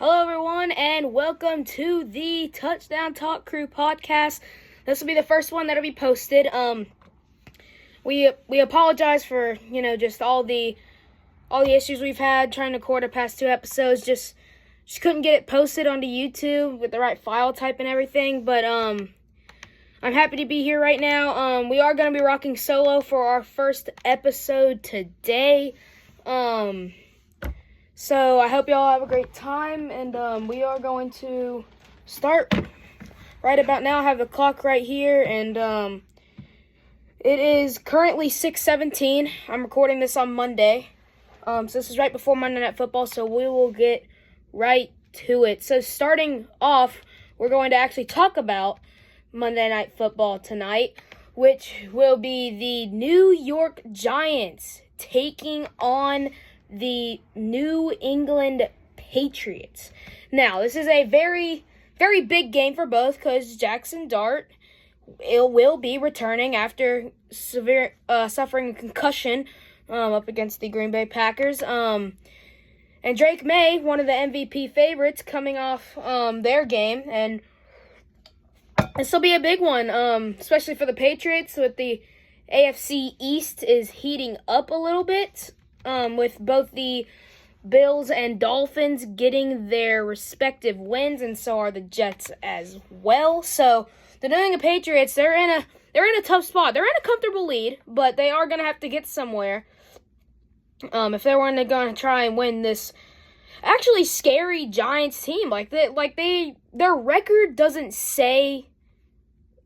Hello, everyone, and welcome to the Touchdown Talk Crew podcast. This will be the first one that'll be posted. We apologize for just all the issues we've had trying to record the past two episodes. Just couldn't get it posted onto YouTube with the right file type and everything. But I'm happy to be here right now. We are going to be rocking solo for our first episode today. So I hope y'all have a great time, and we are going to start right about now. I have the clock right here, and it is currently 6:17. I'm recording this on Monday. So this is right before Monday Night Football, so we will get right to it. So starting off, we're going to actually talk about Monday Night Football tonight, which will be the New York Giants taking on the New England Patriots. Now, this is a very, very big game for both because Jackson Dart will be returning after suffering a concussion up against the Green Bay Packers. And Drake May, one of the MVP favorites, coming off their game. And this will be a big one, especially for the Patriots, with the AFC East is heating up a little bit. With both the Bills and Dolphins getting their respective wins, and so are the Jets as well. So the New England Patriots, they're in a tough spot. They're in a comfortable lead, but they are going to have to get somewhere if they're going to try and win this actually scary Giants team. Their record doesn't say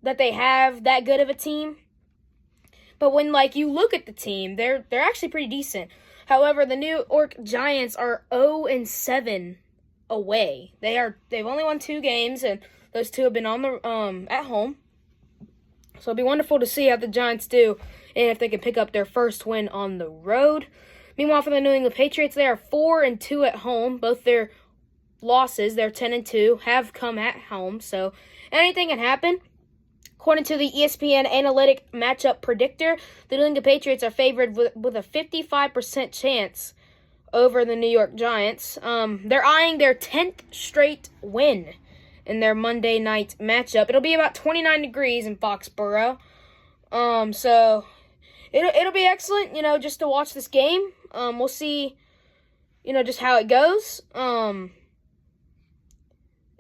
that they have that good of a team. But when you look at the team, they're actually pretty decent. However, the New York Giants are 0-7 away. They've only won 2 games, and those 2 have been on the at home. So it'll be wonderful to see how the Giants do and if they can pick up their first win on the road. Meanwhile, for the New England Patriots, they are 4-2 at home. Both their losses, they're 10-2, have come at home. So anything can happen. According to the ESPN Analytic Matchup Predictor, the New England Patriots are favored with a 55% chance over the New York Giants. They're eyeing their 10th straight win in their Monday night matchup. It'll be about 29 degrees in Foxborough. So it'll be excellent, just to watch this game. We'll see, just how it goes.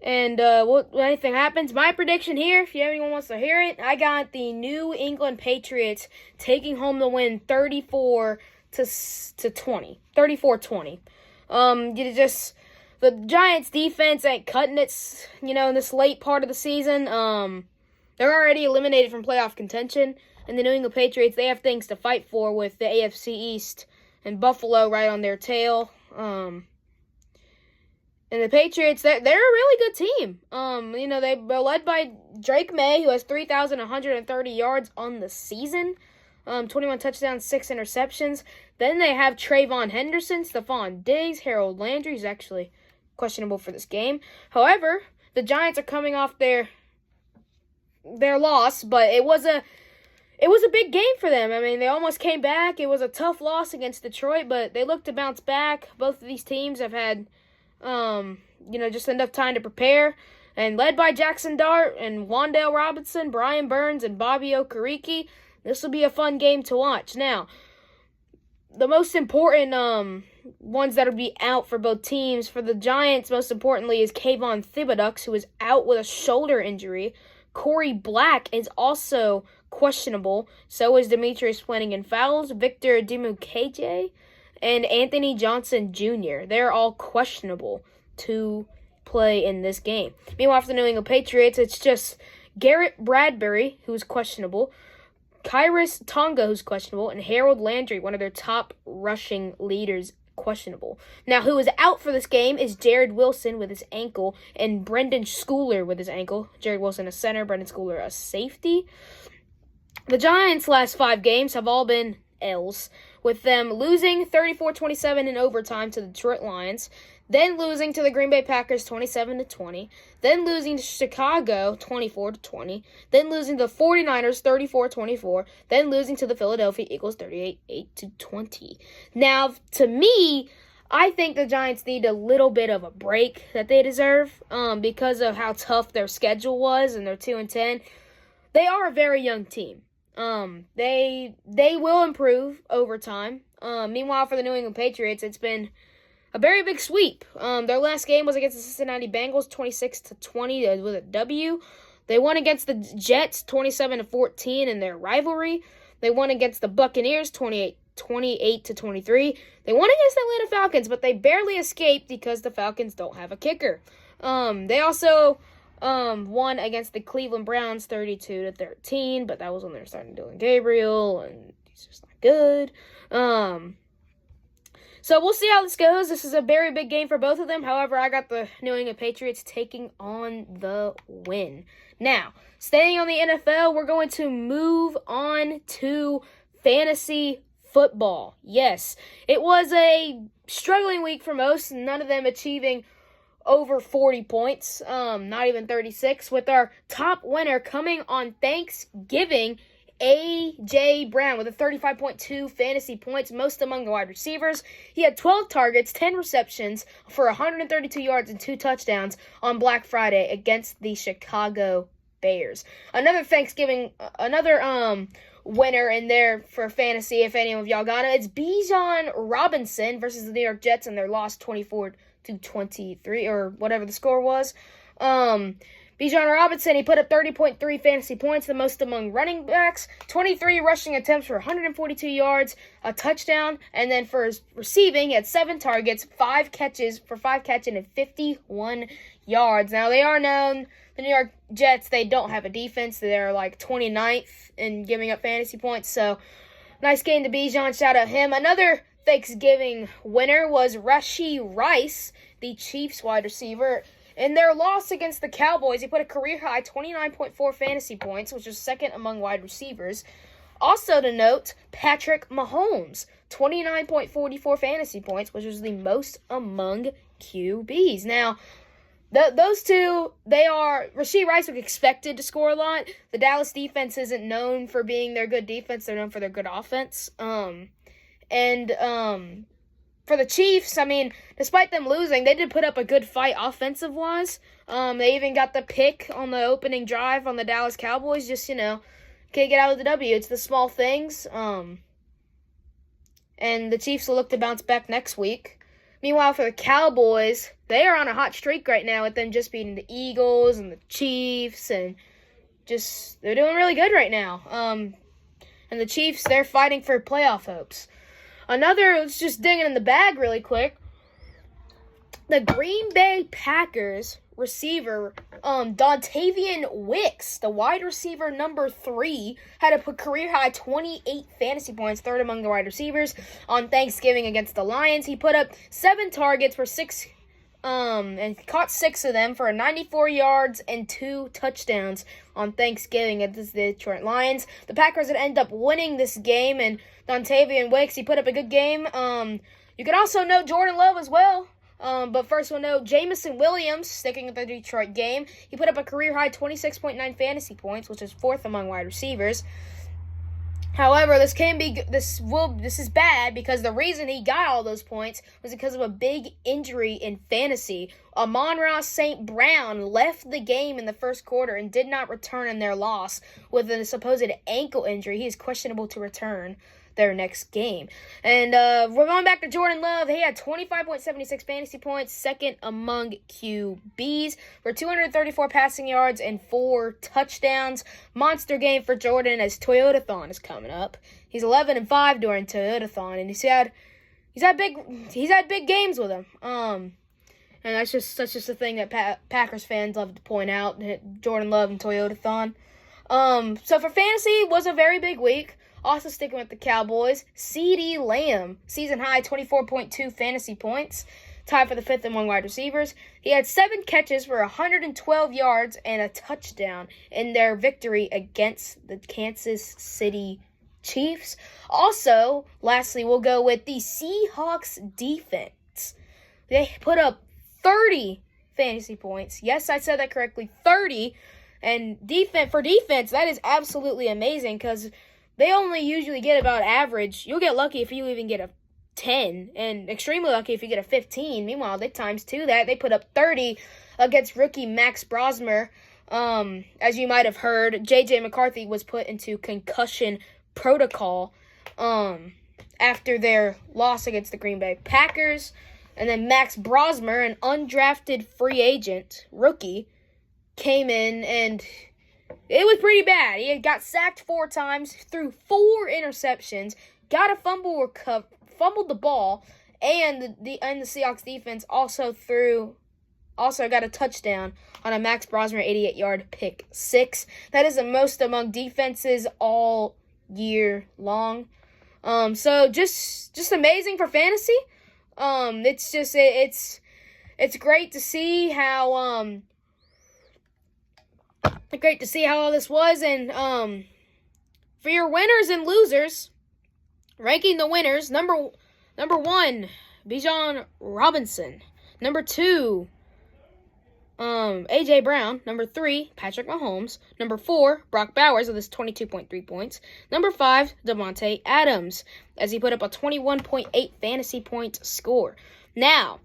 And when anything happens, my prediction here, if anyone wants to hear it, I got the New England Patriots taking home the win 34-20. 34-20. The Giants defense ain't cutting it, in this late part of the season. They're already eliminated from playoff contention. And the New England Patriots, they have things to fight for with the AFC East and Buffalo right on their tail. And the Patriots, they're a really good team. They're led by Drake May, who has 3,130 yards on the season. 21 touchdowns, 6 interceptions. Then they have Trayvon Henderson, Stephon Diggs, Harold Landry, who's actually questionable for this game. However, the Giants are coming off their loss, but it was a big game for them. I mean, they almost came back. It was a tough loss against Detroit, but they look to bounce back. Both of these teams have had just enough time to prepare. And led by Jackson Dart and Wan'Dale Robinson, Brian Burns, and Bobby Okereke, this will be a fun game to watch. Now, the most important ones that will be out for both teams, for the Giants, most importantly, is Kayvon Thibodeaux, who is out with a shoulder injury. Corey Black is also questionable. So is Demetrius Flannigan-Fowles, Victor Dimukeje, and Anthony Johnson Jr. They're all questionable to play in this game. Meanwhile, for the New England Patriots, it's just Garrett Bradbury, who's questionable, Kyrus Tonga, who's questionable, and Harold Landry, one of their top rushing leaders, questionable. Now, who is out for this game is Jared Wilson with his ankle and Brendan Schooler with his ankle. Jared Wilson, a center, Brendan Schooler, a safety. The Giants' last 5 games have all been L's, with them losing 34-27 in overtime to the Detroit Lions, then losing to the Green Bay Packers 27-20, then losing to Chicago 24-20, then losing to the 49ers 34-24, then losing to the Philadelphia Eagles 38-20. Now, to me, I think the Giants need a little bit of a break that they deserve because of how tough their schedule was, and they're 2-10. They are a very young team. They will improve over time. Meanwhile, for the New England Patriots, it's been a very big sweep. Their last game was against the Cincinnati Bengals, 26-20 with a W. They won against the Jets, 27-14 in their rivalry. They won against the Buccaneers, 28-23. They won against the Atlanta Falcons, but they barely escaped because the Falcons don't have a kicker. They also won against the Cleveland Browns, 32-13, but that was when they were starting Dylan Gabriel, and he's just not good. So we'll see how this goes. This is a very big game for both of them. However, I got the New England Patriots taking on the win. Now, staying on the NFL, we're going to move on to fantasy football. Yes, it was a struggling week for most, none of them achieving over 40 points, not even 36, with our top winner coming on Thanksgiving, A.J. Brown, with a 35.2 fantasy points, most among the wide receivers. He had 12 targets, 10 receptions for 132 yards and 2 touchdowns on Black Friday against the Chicago Bears. Another winner in there for fantasy, if any of y'all got it, it's Bijan Robinson versus the New York Jets, and their loss 24-23, or whatever the score was. Bijan Robinson, he put up 30.3 fantasy points, the most among running backs, 23 rushing attempts for 142 yards, a touchdown, and then for his receiving, he had 7 targets, 5 catches and 51 yards. Now, they are known, the New York Jets, they don't have a defense. They're like 29th in giving up fantasy points, so nice game to Bijan. Shout out him. Another Thanksgiving winner was Rashee Rice, the Chiefs wide receiver. In their loss against the Cowboys, he put a career-high 29.4 fantasy points, which was second among wide receivers. Also to note, Patrick Mahomes, 29.44 fantasy points, which was the most among QBs. Now, those two, Rashee Rice was expected to score a lot. The Dallas defense isn't known for being their good defense. They're known for their good offense. For the Chiefs, I mean, despite them losing, they did put up a good fight offensive-wise. They even got the pick on the opening drive on the Dallas Cowboys. Just, can't get out of the W. It's the small things. And the Chiefs will look to bounce back next week. Meanwhile, for the Cowboys, they are on a hot streak right now with them just beating the Eagles and the Chiefs, and they're doing really good right now. And the Chiefs, they're fighting for playoff hopes. Let's just dig in the bag really quick. The Green Bay Packers receiver, Dontavian Wicks, the wide receiver number 3, had a career-high 28 fantasy points, third among the wide receivers, on Thanksgiving against the Lions. He put up 7 targets for 6, and caught 6 of them for 94 yards and 2 touchdowns on Thanksgiving against the Detroit Lions. The Packers would end up winning this game, and Dontavian Wicks, he put up a good game. You can also note Jordan Love as well. But first we'll note Jameson Williams, sticking with the Detroit game. He put up a career-high 26.9 fantasy points, which is 4th among wide receivers. However, this is bad because the reason he got all those points was because of a big injury in fantasy. Amon-Ra St. Brown left the game in the first quarter and did not return in their loss with a supposed ankle injury. He is questionable to return their next game. And we're going back to Jordan Love. He had 25.76 fantasy points, second among QBs, for 234 passing yards and 4 touchdowns. Monster game for Jordan as Toyotathon is coming up. He's 11-5 during Toyotathon, and he's had big games with him. And that's just a thing that Packers fans love to point out, Jordan Love and Toyotathon. So for fantasy, it was a very big week. Also sticking with the Cowboys, CeeDee Lamb, season-high 24.2 fantasy points, tied for the 5th among wide receivers. He had 7 catches for 112 yards and a touchdown in their victory against the Kansas City Chiefs. Also, lastly, we'll go with the Seahawks defense. They put up 30 fantasy points. Yes, I said that correctly, 30. And for defense, that is absolutely amazing because they only usually get about average. You'll get lucky if you even get a 10, and extremely lucky if you get a 15. Meanwhile, they times 2 that. They put up 30 against rookie Max Brosmer. As you might have heard, J.J. McCarthy was put into concussion protocol after their loss against the Green Bay Packers. And then Max Brosmer, an undrafted free agent rookie, came in, and it was pretty bad. He had got sacked 4 times, threw 4 interceptions, got a fumbled the ball, and the Seahawks defense also got a touchdown on a Max Brosmer 88-yard pick 6. That is the most among defenses all year long. So just amazing for fantasy. It's great to see how all this was. And for your winners and losers, ranking the winners, number 1, Bijan Robinson. Number 2, A.J. Brown. Number 3, Patrick Mahomes. Number 4, Brock Bowers with his 22.3 points. Number 5, Devontae Adams, as he put up a 21.8 fantasy point score. Now,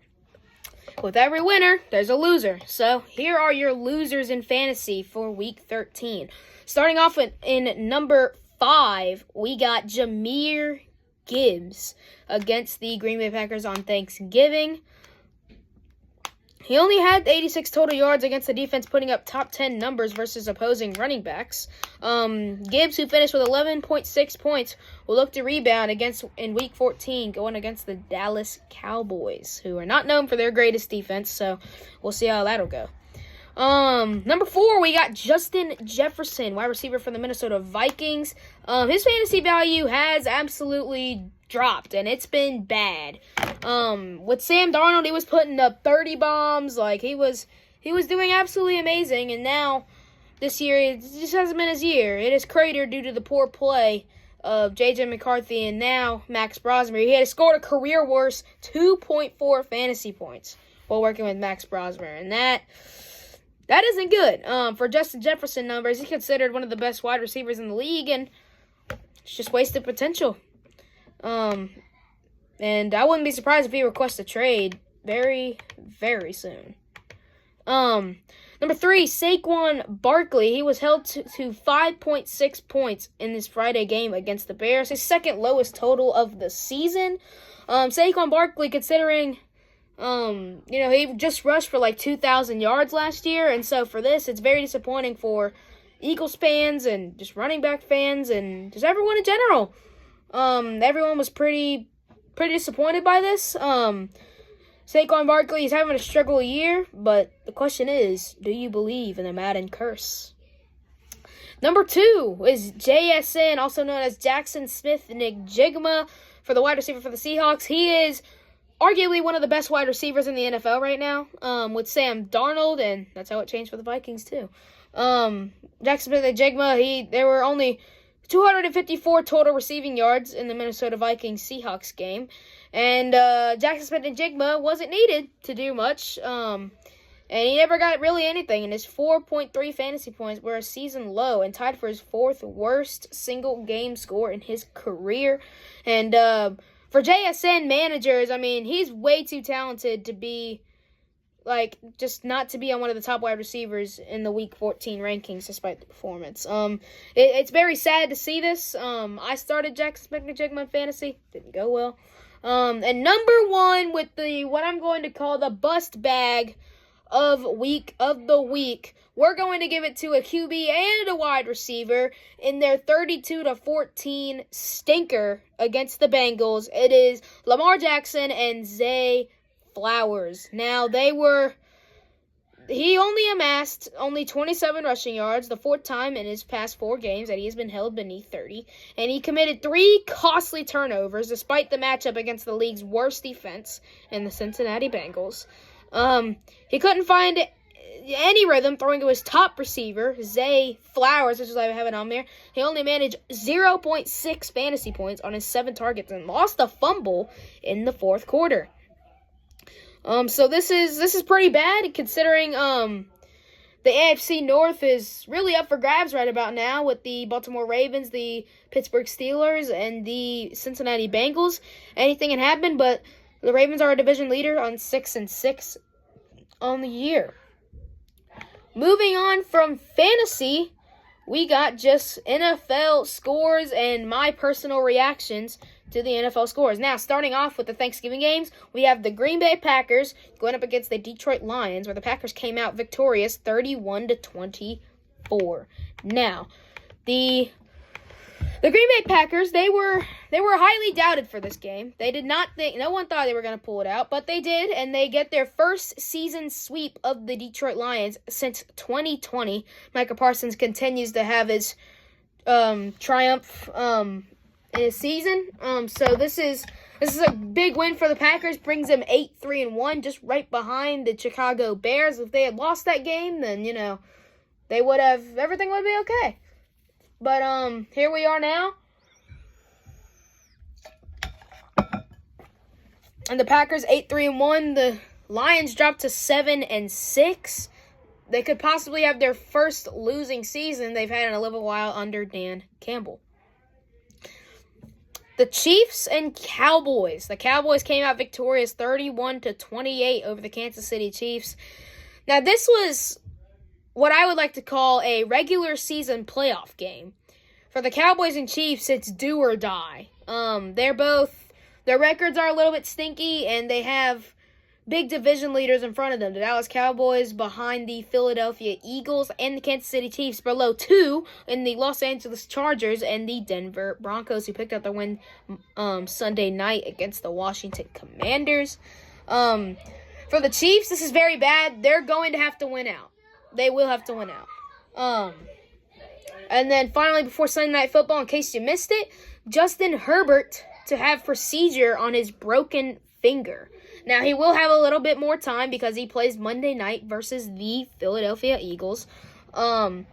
with every winner, there's a loser. So here are your losers in fantasy for Week 13. Starting off in number 5, we got Jahmyr Gibbs against the Green Bay Packers on Thanksgiving. He only had 86 total yards against the defense, putting up top 10 numbers versus opposing running backs. Gibbs, who finished with 11.6 points, will look to rebound in Week 14, going against the Dallas Cowboys, who are not known for their greatest defense, so we'll see how that'll go. Number 4, we got Justin Jefferson, wide receiver for the Minnesota Vikings. His fantasy value has absolutely dropped, and it's been bad. With Sam Darnold, he was putting up 30 bombs. Like, he was doing absolutely amazing, and now this year, it just hasn't been his year. It is cratered due to the poor play of J.J. McCarthy and now Max Brosmer. He had scored a career worst 2.4 fantasy points while working with Max Brosmer, and that isn't good. For Justin Jefferson numbers, he's considered one of the best wide receivers in the league, and it's just wasted potential. And I wouldn't be surprised if he requests a trade very, very soon. Number 3, Saquon Barkley. He was held to 5.6 points in this Friday game against the Bears, his second lowest total of the season. Saquon Barkley, considering he just rushed for like 2,000 yards last year, and so for this, it's very disappointing for Eagles fans and just running back fans and just everyone in general. Everyone was pretty disappointed by this. Saquon Barkley is having a struggle year, but the question is, do you believe in the Madden curse? Number 2 is JSN, also known as Jackson Smith-Njigba, for the wide receiver for the Seahawks. He is arguably one of the best wide receivers in the NFL right now, with Sam Darnold, and that's how it changed for the Vikings too. Jackson Smith-Njigba, there were only 254 total receiving yards in the Minnesota Vikings-Seahawks game. And Jackson Smith-Njigba wasn't needed to do much. And he never got really anything. And his 4.3 fantasy points were a season low and tied for his 4th worst single game score in his career. And for JSN managers, I mean, he's way too talented to be, just not to be on one of the top wide receivers in the Week 14 rankings despite the performance. It's very sad to see this. I started Jackson Smith-Njigba in fantasy. Didn't go well. And number 1 with what I'm going to call the bust bag of the week, we're going to give it to a QB and a wide receiver in their 32-14 stinker against the Bengals. It is Lamar Jackson and Zay Flowers. Now, he only amassed 27 rushing yards, the 4th time in his past 4 games that he has been held beneath 30. And he committed 3 costly turnovers despite the matchup against the league's worst defense in the Cincinnati Bengals. He couldn't find any rhythm throwing to his top receiver, Zay Flowers, which is why I have it on there. He only managed 0.6 fantasy points on his 7 targets and lost a fumble in the 4th quarter. So this is pretty bad considering the AFC North is really up for grabs right about now with the Baltimore Ravens, the Pittsburgh Steelers, and the Cincinnati Bengals. Anything can happen, but the Ravens are a division leader on 6-6 on the year. Moving on from fantasy, we got just NFL scores and my personal reactions to the NFL scores. Now, starting off with the Thanksgiving games, we have the Green Bay Packers going up against the Detroit Lions, where the Packers came out victorious 31-24. Now, the Green Bay Packers, they were highly doubted for this game. They did not think, no one thought they were going to pull it out, but they did, and they get their first season sweep of the Detroit Lions since 2020. Micah Parsons continues to have his triumph in his season. So this is a big win for the Packers, brings them 8-3-1, just right behind the Chicago Bears. If they had lost that game, then everything would be okay. But here we are now. And the Packers 8-3-1. The Lions dropped to 7-6. They could possibly have their first losing season they've had in a little while under Dan Campbell. The Chiefs and Cowboys. The Cowboys came out victorious 31-28 over the Kansas City Chiefs. Now, this was what I would like to call a regular season playoff game. For the Cowboys and Chiefs, it's do or die. Their records are a little bit stinky, and they have big division leaders in front of them. The Dallas Cowboys behind the Philadelphia Eagles and the Kansas City Chiefs below 2 in the Los Angeles Chargers and the Denver Broncos, who picked up the win Sunday night against the Washington Commanders. For the Chiefs, this is very bad. They're going to have to win out. They will have to win out. And then finally, before Sunday Night Football, in case you missed it, Justin Herbert to have procedure on his broken finger. Now, he will have a little bit more time because he plays Monday night versus the Philadelphia Eagles. He'll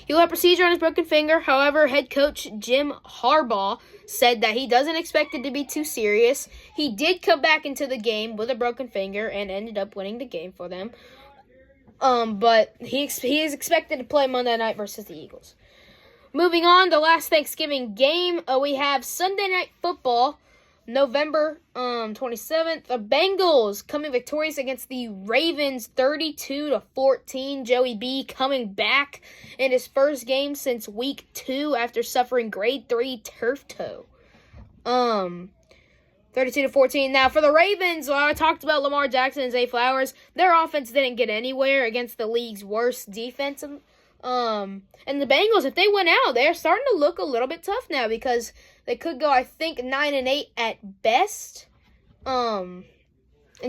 have procedure on his broken finger. However, head coach Jim Harbaugh said that he doesn't expect it to be too serious. He did come back into the game with a broken finger and ended up winning the game for them. But he is expected to play Monday night versus the Eagles. Moving on, the last Thanksgiving game, we have Sunday Night Football, November 27th. The Bengals coming victorious against the Ravens 32-14. Joey B coming back in his first game since week 2 after suffering grade 3 turf toe. 32-14. Now, for the Ravens, I talked about Lamar Jackson and Zay Flowers. Their offense didn't get anywhere against the league's worst defense. And the Bengals, if they win out, they're starting to look a little bit tough now because they could go, I think, 9-8 at best. And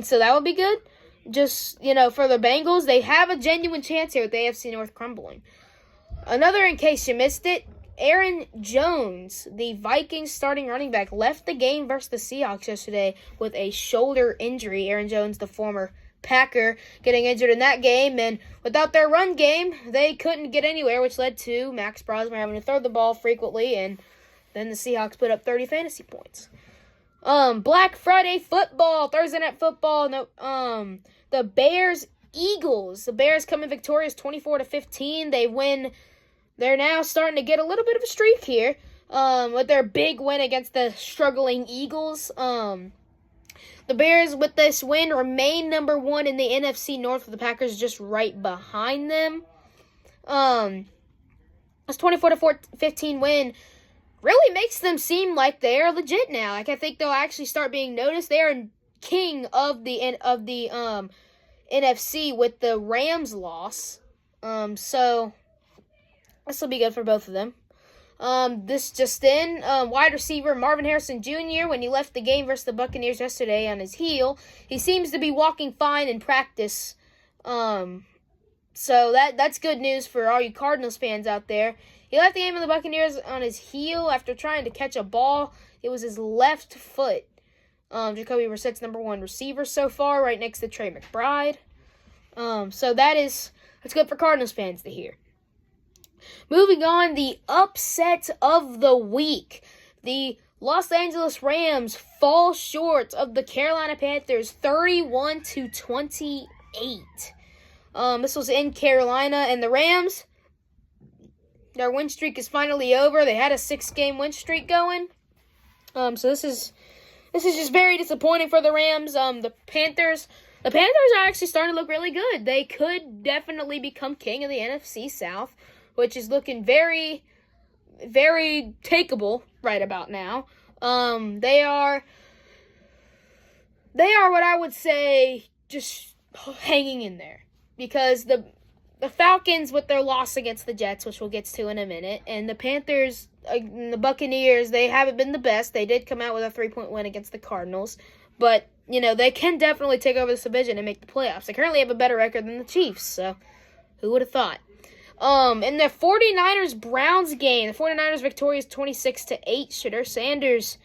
so that would be good. Just, for the Bengals, they have a genuine chance here with the AFC North crumbling. Another, in case you missed it, Aaron Jones, the Vikings starting running back, left the game versus the Seahawks yesterday with a shoulder injury. Aaron Jones, the former Packer, getting injured in that game, and without their run game, they couldn't get anywhere, which led to Max Brosmer having to throw the ball frequently, and then the Seahawks put up 30 fantasy points. Black Friday football, Thursday Night Football, the Bears-Eagles. The Bears coming victorious 24-15. They win. They're now starting to get a little bit of a streak here with their big win against the struggling Eagles. The Bears, with this win, remain number 1 in the NFC North, with the Packers just right behind them. This 24-15 win really makes them seem like they are legit now. I think they'll actually start being noticed. They are king of the NFC with the Rams loss. So this will be good for both of them. This just in, wide receiver Marvin Harrison Jr., when he left the game versus the Buccaneers yesterday on his heel, he seems to be walking fine in practice. So that's good news for all you Cardinals fans out there. He left the game of the Buccaneers on his heel after trying to catch a ball. It was his left foot. Jacoby Brissett's number 1 receiver so far, right next to Trey McBride. So that's good for Cardinals fans to hear. Moving on, the upset of the week. The Los Angeles Rams fall short of the Carolina Panthers 31-28. This was in Carolina, and the Rams, their win streak is finally over. They had a 6-game win streak going. So this is just very disappointing for the Rams. The Panthers are actually starting to look really good. They could definitely become king of the NFC South, which is looking very, very takeable right about now. They are what I would say just hanging in there, because the Falcons, with their loss against the Jets, which we'll get to in a minute, and the Panthers, the Buccaneers, they haven't been the best. They did come out with a 3-point win against the Cardinals, but they can definitely take over this division and make the playoffs. They currently have a better record than the Chiefs, so who would have thought? In the 49ers-Browns game, the 49ers victorious 26-8. Shedeur Sanders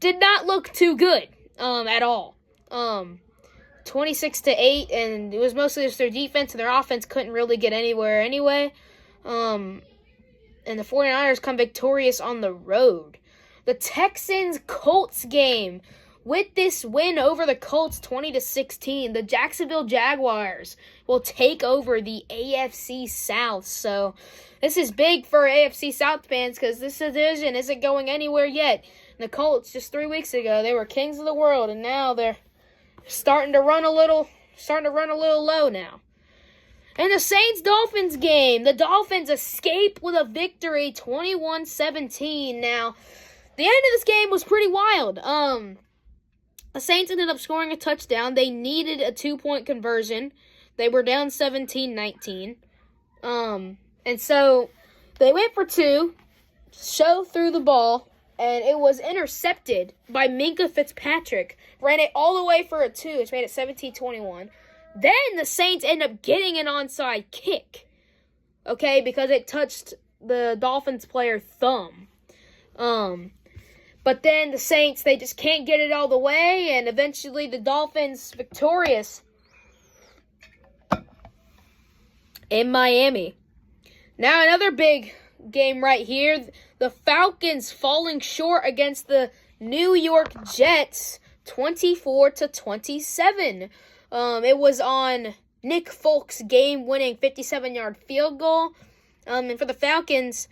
did not look too good at all. 26-8, and it was mostly just their defense, and their offense couldn't really get anywhere anyway. And the 49ers come victorious on the road. The Texans-Colts game. With this win over the Colts 20-16, the Jacksonville Jaguars will take over the AFC South. So this is big for AFC South fans, because this division isn't going anywhere yet. And the Colts, just 3 weeks ago, they were kings of the world, and now they're starting to run a little low now. In the Saints-Dolphins game, the Dolphins escape with a victory, 21-17. Now, the end of this game was pretty wild. The Saints ended up scoring a touchdown. They needed a 2-point conversion. They were down 17-19. And so they went for 2, threw the ball, and it was intercepted by Minkah Fitzpatrick. Ran it all the way for a 2, which made it 17-21. Then the Saints end up getting an onside kick, okay, because it touched the Dolphins player thumb. But then the Saints, they just can't get it all the way, and eventually the Dolphins victorious in Miami. Now another big game right here. The Falcons falling short against the New York Jets, 24-27. It was on Nick Folk's game-winning 57-yard field goal. And for the Falcons,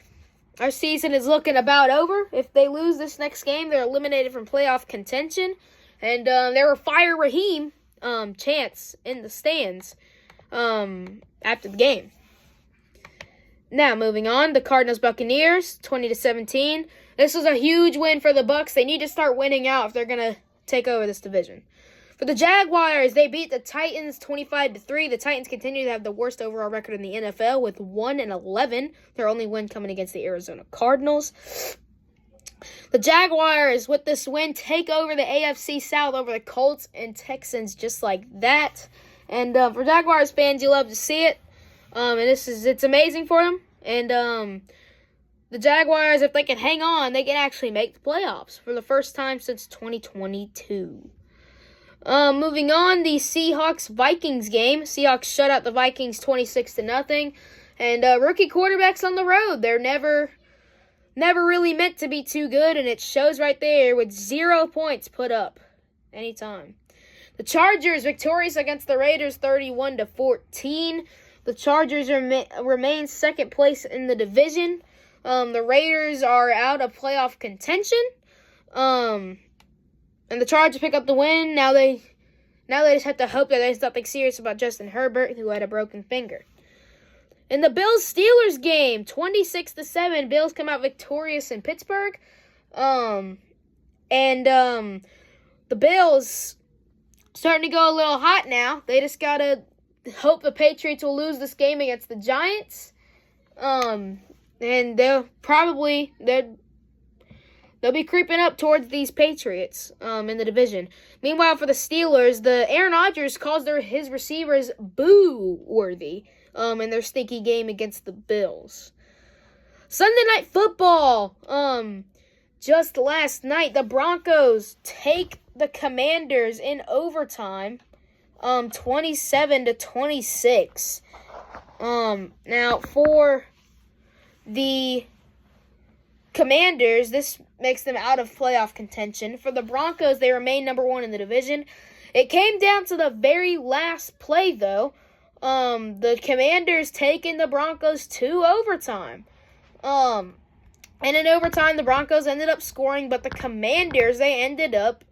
our season is looking about over. If they lose this next game, they're eliminated from playoff contention. And there were Fire Raheem chants in the stands after the game. Now, moving on, the Cardinals-Buccaneers, 20-17. This was a huge win for the Bucs. They need to start winning out if they're going to take over this division. For the Jaguars, they beat the Titans 25-3. The Titans continue to have the worst overall record in the NFL with 1-11. Their only win coming against the Arizona Cardinals. The Jaguars, with this win, take over the AFC South over the Colts and Texans just like that. And for Jaguars fans, you love to see it. And it's amazing for them. And the Jaguars, if they can hang on, they can actually make the playoffs for the first time since 2022. Moving on, the Seahawks-Vikings game. Seahawks shut out the Vikings 26-0. And rookie quarterbacks on the road. They're never really meant to be too good, and it shows right there with 0 points put up anytime. The Chargers victorious against the Raiders 31-14. The Chargers remain second place in the division. The Raiders are out of playoff contention. And the Chargers pick up the win. Now they just have to hope that there's nothing serious about Justin Herbert, who had a broken finger. In the Bills-Steelers game, 26-7, Bills come out victorious in Pittsburgh. The Bills starting to go a little hot now. They just gotta hope the Patriots will lose this game against the Giants. And they'll be creeping up towards these Patriots in the division. Meanwhile, for the Steelers, the Aaron Rodgers calls his receivers boo-worthy in their stinky game against the Bills. Sunday Night Football. Just last night, the Broncos take the Commanders in overtime, 27-26. Now, for the Commanders, this makes them out of playoff contention. For the Broncos, they remain number one in the division. It came down to the very last play, though. the Commanders taking the Broncos to overtime. And in overtime, the Broncos ended up scoring, but the Commanders, they ended up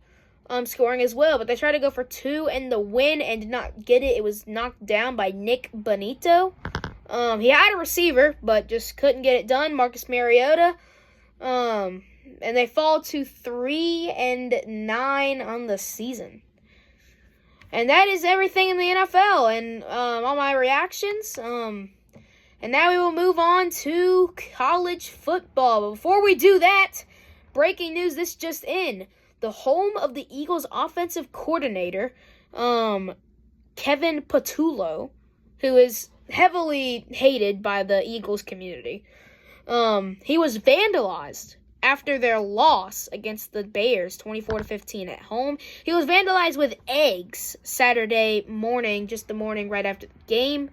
scoring as well. But they tried to go for 2 in the win and did not get it. It was knocked down by Nick Bonito. He had a receiver, but just couldn't get it done. Marcus Mariota. And they fall to 3-9 on the season. And that is everything in the NFL and all my reactions. And now we will move on to college football. But before we do that, breaking news, this just in. The home of the Eagles offensive coordinator, Kevin Patullo, who is heavily hated by the Eagles community. He was vandalized after their loss against the Bears, 24-15 at home. He was vandalized with eggs Saturday morning, just the morning right after the game,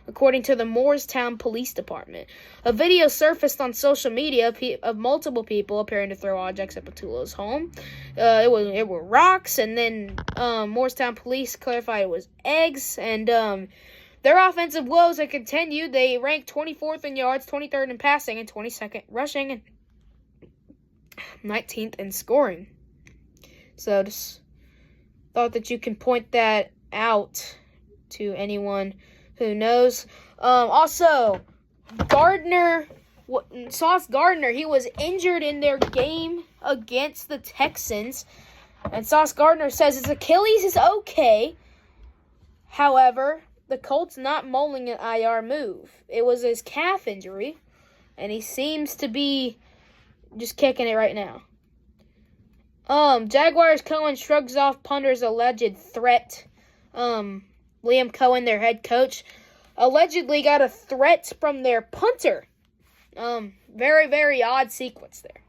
according to the Moorestown Police Department. A video surfaced on social media of multiple people appearing to throw objects at Patullo's home. It were rocks, and then Moorestown Police clarified it was eggs, and their offensive woes had continued. They ranked 24th in yards, 23rd in passing, and 22nd rushing, and 19th in scoring. So just thought that you can point that out to anyone who knows. Also, Sauce Gardner, he was injured in their game against the Texans. And Sauce Gardner says his Achilles is okay. However, the Colts not mulling an IR move. It was his calf injury, and he seems to be just kicking it right now. Jaguars Cohen shrugs off punter's alleged threat. Liam Cohen, their head coach, allegedly got a threat from their punter. Very, very odd sequence there.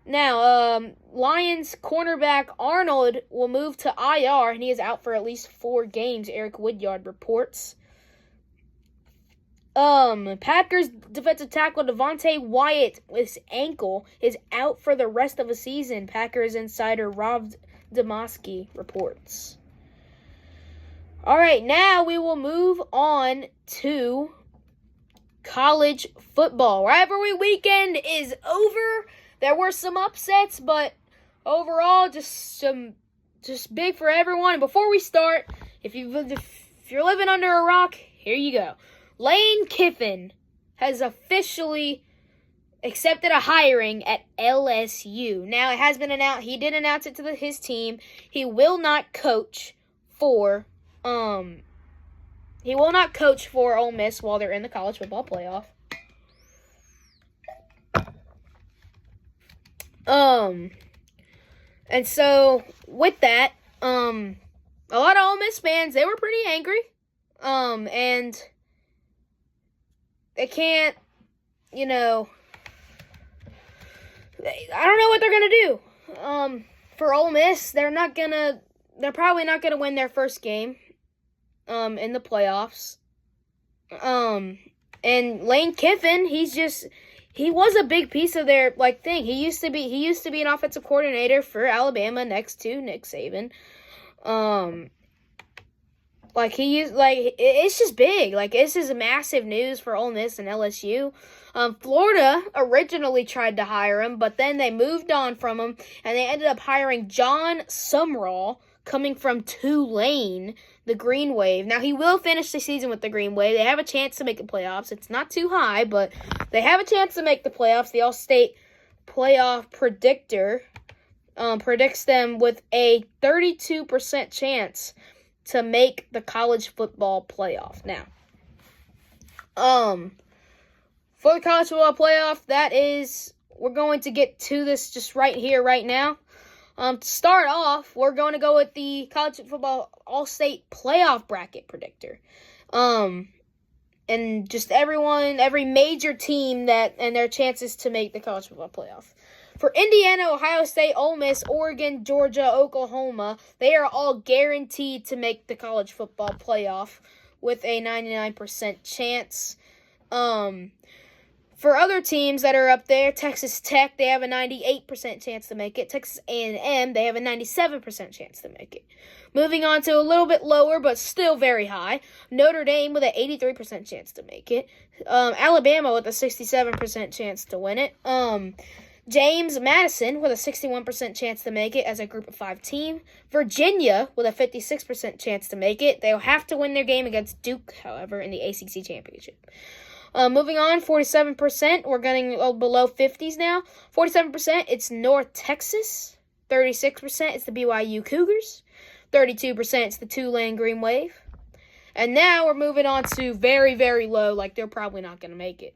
Now, Lions cornerback Arnold will move to IR, and he is out for at least 4 games, Eric Woodyard reports. Packers defensive tackle Devontae Wyatt, his ankle, is out for the rest of the season, Packers insider Rob Demoski reports. All right, now we will move on to college football. Rivalry weekend is over. There were some upsets, but overall, just big for everyone. And before we start, if you're living under a rock, here you go. Lane Kiffin has officially accepted a hiring at LSU. Now, it has been announced. He did announce it to his team. He will not coach for Ole Miss while they're in the college football playoff. And so with that, a lot of Ole Miss fans, they were pretty angry. And they can't, I don't know what they're going to do. For Ole Miss, they're probably not going to win their first game, in the playoffs. And Lane Kiffin, he was a big piece of their, thing. He used to be an offensive coordinator for Alabama next to Nick Saban. It's just big. This is massive news for Ole Miss and LSU. Florida originally tried to hire him, but then they moved on from him, and they ended up hiring John Sumrall, coming from Tulane, the Green Wave. Now, he will finish the season with the Green Wave. They have a chance to make the playoffs. It's not too high, but they have a chance to make the playoffs. The All-State Playoff Predictor predicts them with a 32% chance to make the college football playoff. Now, for the college football playoff, we're going to get to this just right here, right now. To start off, we're going to go with the college football all-state playoff bracket predictor. And just every major team and their chances to make the college football playoff. For Indiana, Ohio State, Ole Miss, Oregon, Georgia, Oklahoma, they are all guaranteed to make the college football playoff with a 99% chance. For other teams that are up there, Texas Tech, they have a 98% chance to make it. Texas A&M, they have a 97% chance to make it. Moving on to a little bit lower, but still very high, Notre Dame with an 83% chance to make it. Alabama with a 67% chance to win it. James Madison with a 61% chance to make it as a group of 5 team. Virginia with a 56% chance to make it. They'll have to win their game against Duke, however, in the ACC Championship. Moving on, 47%. We're getting below 50s now. 47%, it's North Texas. 36%, it's the BYU Cougars. 32%, it's the Tulane Green Wave. And now we're moving on to very, very low, like they're probably not going to make it.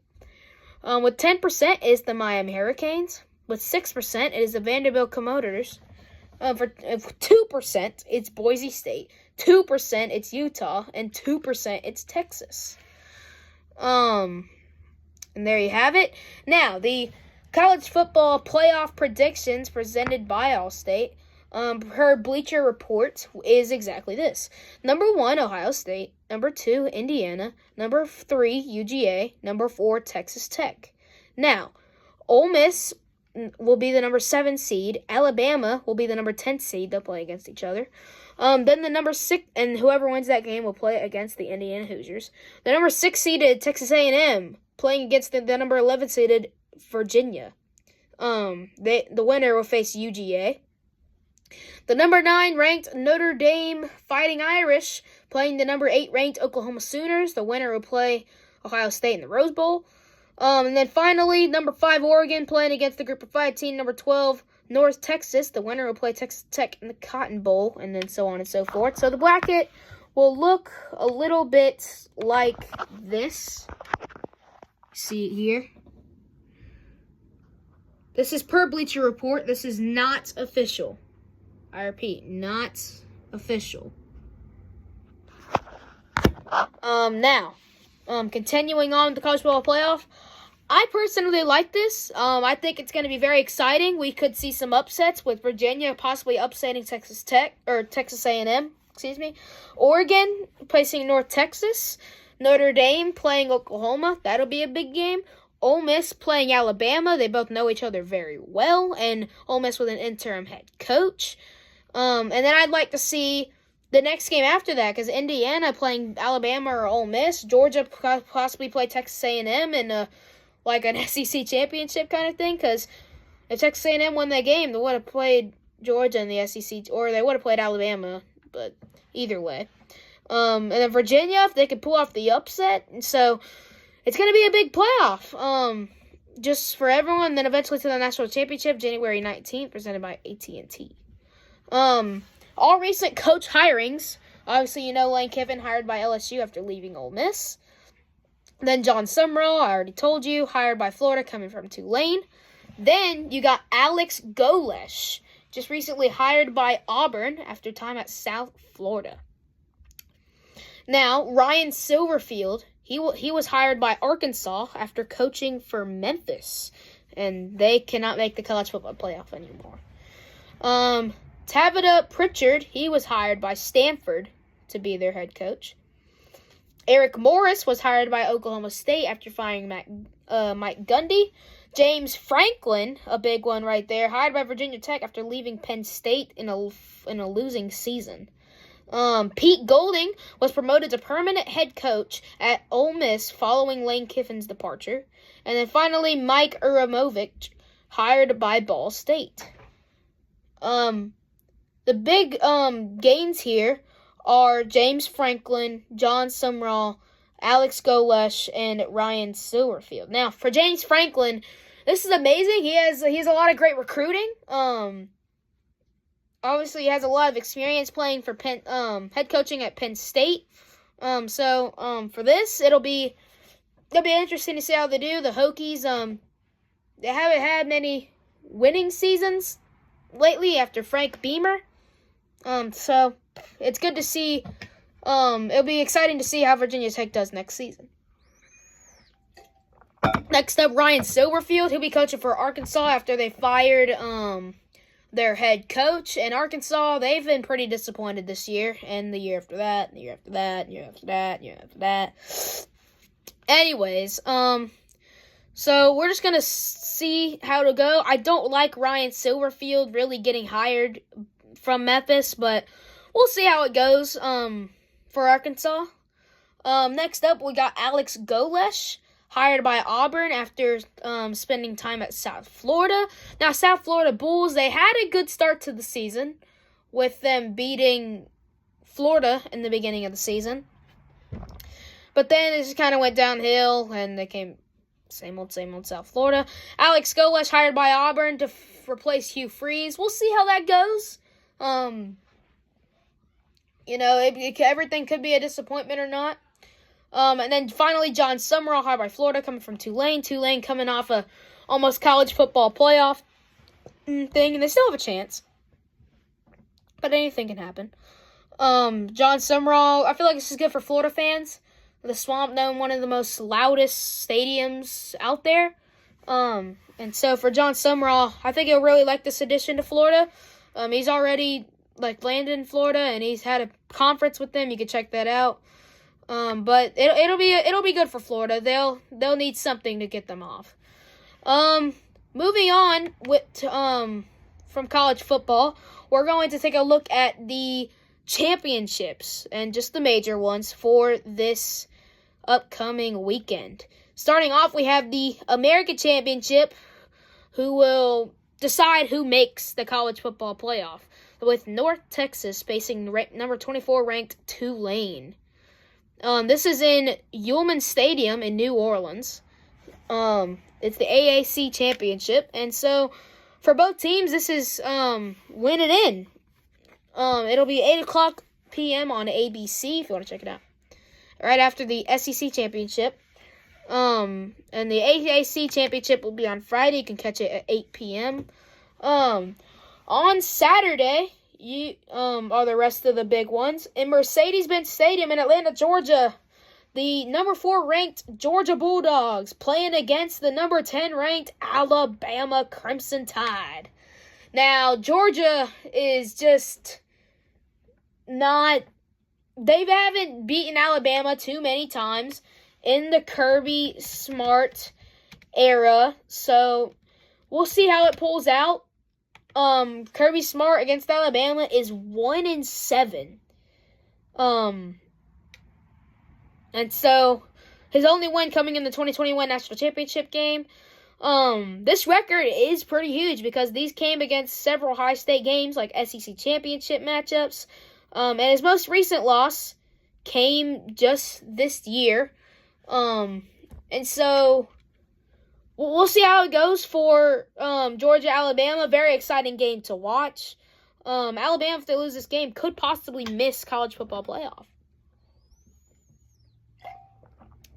With 10% is the Miami Hurricanes. With 6%, it is the Vanderbilt Commodores. For 2%, it's Boise State. 2%, it's Utah. And 2%, it's Texas. And there you have it. Now, the college football playoff predictions presented by Allstate, per Bleacher Report, is exactly this. Number 1, Ohio State. Number 2, Indiana. Number 3, UGA. Number 4, Texas Tech. Now, Ole Miss will be the number 7 seed. Alabama will be the number 10 seed. They'll play against each other. Then the number 6, and whoever wins that game will play against the Indiana Hoosiers. The number 6 seeded Texas A&M playing against the number 11 seeded Virginia. The winner will face UGA. The number 9 ranked Notre Dame Fighting Irish playing the number 8 ranked Oklahoma Sooners. The winner will play Ohio State in the Rose Bowl. And then finally, number 5 Oregon playing against the group of 5 team. Number 12 North Texas. The winner will play Texas Tech in the Cotton Bowl, and then so on and so forth. So the bracket will look a little bit like this. See it here. This is per Bleacher Report. This is not official. I repeat, not official. Now, continuing on with the college football playoff, I personally like this. I think it's going to be very exciting. We could see some upsets with Virginia possibly upsetting Texas Tech or Texas A&M. Oregon placing North Texas. Notre Dame playing Oklahoma. That'll be a big game. Ole Miss playing Alabama. They both know each other very well, and Ole Miss with an interim head coach. And then I'd like to see the next game after that, because Indiana playing Alabama or Ole Miss. Georgia possibly play Texas A&M in like an SEC championship kind of thing, because if Texas A&M won that game, they would have played Georgia in the SEC, or they would have played Alabama, but either way. And then Virginia, if they could pull off the upset, and so it's going to be a big playoff, just for everyone, then eventually to the national championship, January 19th, presented by AT&T. All recent coach hirings, obviously, you know, Lane Kiffin hired by LSU after leaving Ole Miss. Then John Summerall, I already told you, hired by Florida, coming from Tulane. Then you got Alex Golesh, just recently hired by Auburn after time at South Florida. Now, Ryan Silverfield, he was hired by Arkansas after coaching for Memphis, and they cannot make the college football playoff anymore. Tabitha Pritchard, he was hired by Stanford to be their head coach. Eric Morris was hired by Oklahoma State after firing Mike Gundy. James Franklin, a big one right there, hired by Virginia Tech after leaving Penn State in a losing season. Pete Golding was promoted to permanent head coach at Ole Miss following Lane Kiffin's departure. And then finally, Mike Uramovic, hired by Ball State. The big gains here are James Franklin, John Summerall, Alex Golesh, and Ryan Silverfield. Now, for James Franklin, this is amazing. He has a lot of great recruiting. Obviously, he has a lot of experience playing for head coaching at Penn State. So for this, it'll be interesting to see how they do. The Hokies, they haven't had many winning seasons lately after Frank Beamer. So it's good to see. It'll be exciting to see how Virginia Tech does next season. Next up, Ryan Silverfield. He'll be coaching for Arkansas after they fired their head coach. And Arkansas, they've been pretty disappointed this year, and the year after that, and the year after that, and the year after that, and the year after that. Anyways, So we're just going to see how to go. I don't like Ryan Silverfield really getting hired from Memphis, but we'll see how it goes for Arkansas. Next up, we got Alex Golesh, hired by Auburn after spending time at South Florida. Now, South Florida Bulls, they had a good start to the season with them beating Florida in the beginning of the season. But then it just kind of went downhill, and they came same old South Florida. Alex Golesh hired by Auburn to replace Hugh Freeze. We'll see how that goes. Everything could be a disappointment or not. And then finally, John Summerall, hired by Florida, coming from Tulane. Tulane coming off a almost college football playoff thing, and they still have a chance. But anything can happen. John Summerall, I feel like this is good for Florida fans. The Swamp Dome, one of the most loudest stadiums out there. And so for John Summerall, I think he'll really like this addition to Florida. He's already landed in Florida, and he's had a conference with them. You can check that out. But it'll be good for Florida. They'll need something to get them off. Moving on from college football, we're going to take a look at the championships and just the major ones for this upcoming weekend. Starting off, we have the American Championship, who will decide who makes the college football playoff, with North Texas facing number 24 ranked Tulane. This is in Ullman Stadium in New Orleans. It's the AAC Championship, and so for both teams, this is win and in. It'll be 8 o'clock p.m. on ABC if you want to check it out. Right after the SEC Championship. And the AAC Championship will be on Friday. You can catch it at 8 p.m. On Saturday, are the rest of the big ones. In Mercedes-Benz Stadium in Atlanta, Georgia, the number 4 ranked Georgia Bulldogs playing against the number 10 ranked Alabama Crimson Tide. Now, Georgia is just not... They haven't beaten Alabama too many times in the Kirby Smart era, so we'll see how it pulls out. Kirby Smart against Alabama is 1-7. And so his only win coming in the 2021 National Championship game. This record is pretty huge because these came against several high-state games like SEC Championship matchups. And his most recent loss came just this year. And so we'll see how it goes for Georgia-Alabama. Very exciting game to watch. Alabama, if they lose this game, could possibly miss college football playoff.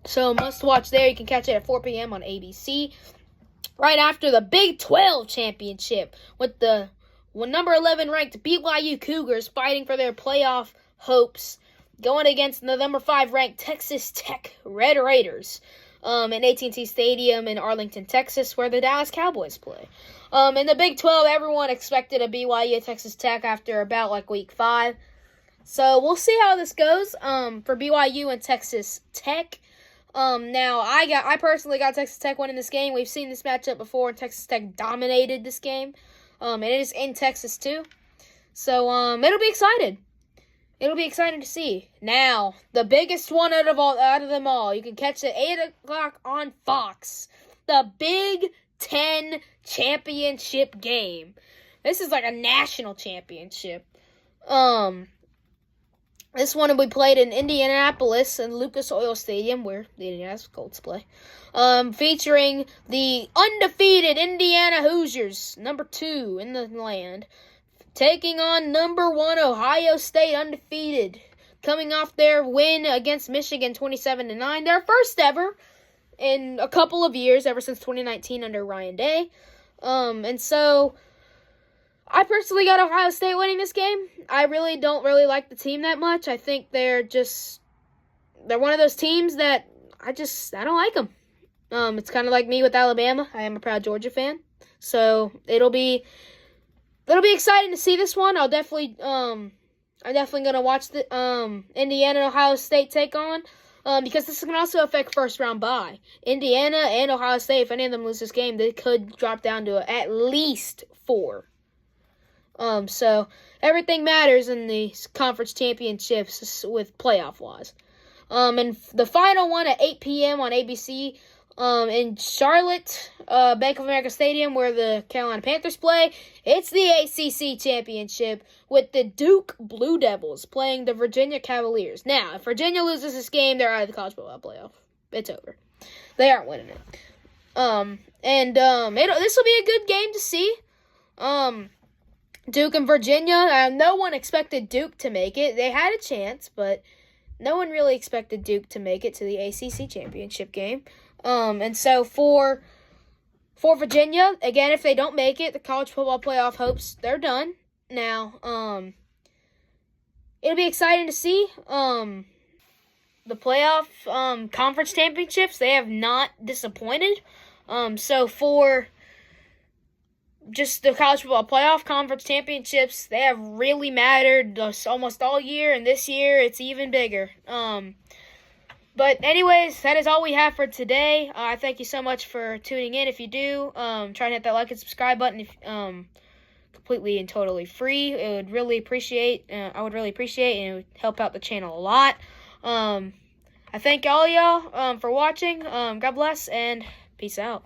So must watch there. You can catch it at 4 p.m. on ABC. Right after the Big 12 Championship with the number 11 ranked BYU Cougars fighting for their playoff hopes, going against the number 5 ranked Texas Tech Red Raiders in AT&T Stadium in Arlington, Texas, where the Dallas Cowboys play. In the Big 12, everyone expected a BYU Texas Tech after about week 5. So we'll see how this goes for BYU and Texas Tech. Now, I personally got Texas Tech winning this game. We've seen this matchup before, and Texas Tech dominated this game. And it is in Texas, too. So, it'll be exciting. It'll be exciting to see. Now, the biggest one out of them all. You can catch it at 8 o'clock on Fox. The Big Ten Championship game. This is like a national championship. This one will be played in Indianapolis in Lucas Oil Stadium, where the Indianapolis Colts play. Featuring the undefeated Indiana Hoosiers, number 2 in the land, taking on number 1 Ohio State, undefeated, coming off their win against Michigan 27-9, their first ever in a couple of years, ever since 2019 under Ryan Day. And so I personally got Ohio State winning this game. I don't really like the team that much. I think they're one of those teams that I don't like them. It's kind of like me with Alabama. I am a proud Georgia fan. So it'll be exciting to see this one. I'm definitely going to watch the Indiana and Ohio State take on. because this can also affect first round bye. Indiana and Ohio State, if any of them lose this game, they could drop down to at least 4. So everything matters in the conference championships with playoff-wise. And the final one at 8 p.m. on ABC in Charlotte, Bank of America Stadium, where the Carolina Panthers play. It's the ACC Championship with the Duke Blue Devils playing the Virginia Cavaliers. Now, if Virginia loses this game, they're out of the college football playoff. It's over. They aren't winning it. This will be a good game to see. Duke and Virginia. No one expected Duke to make it. They had a chance, but no one really expected Duke to make it to the ACC Championship game. And so for Virginia, again, if they don't make it, the college football playoff hopes, they're done. Now, it'll be exciting to see. The playoff conference championships, they have not disappointed. So for just the college football playoff conference championships, they have really mattered almost all year, and this year it's even bigger. But anyways, that is all we have for today. I thank you so much for tuning in. If you do, try and hit that like and subscribe button. If completely and totally free. I would really appreciate, and it would help out the channel a lot. I thank all y'all for watching. God bless, and peace out.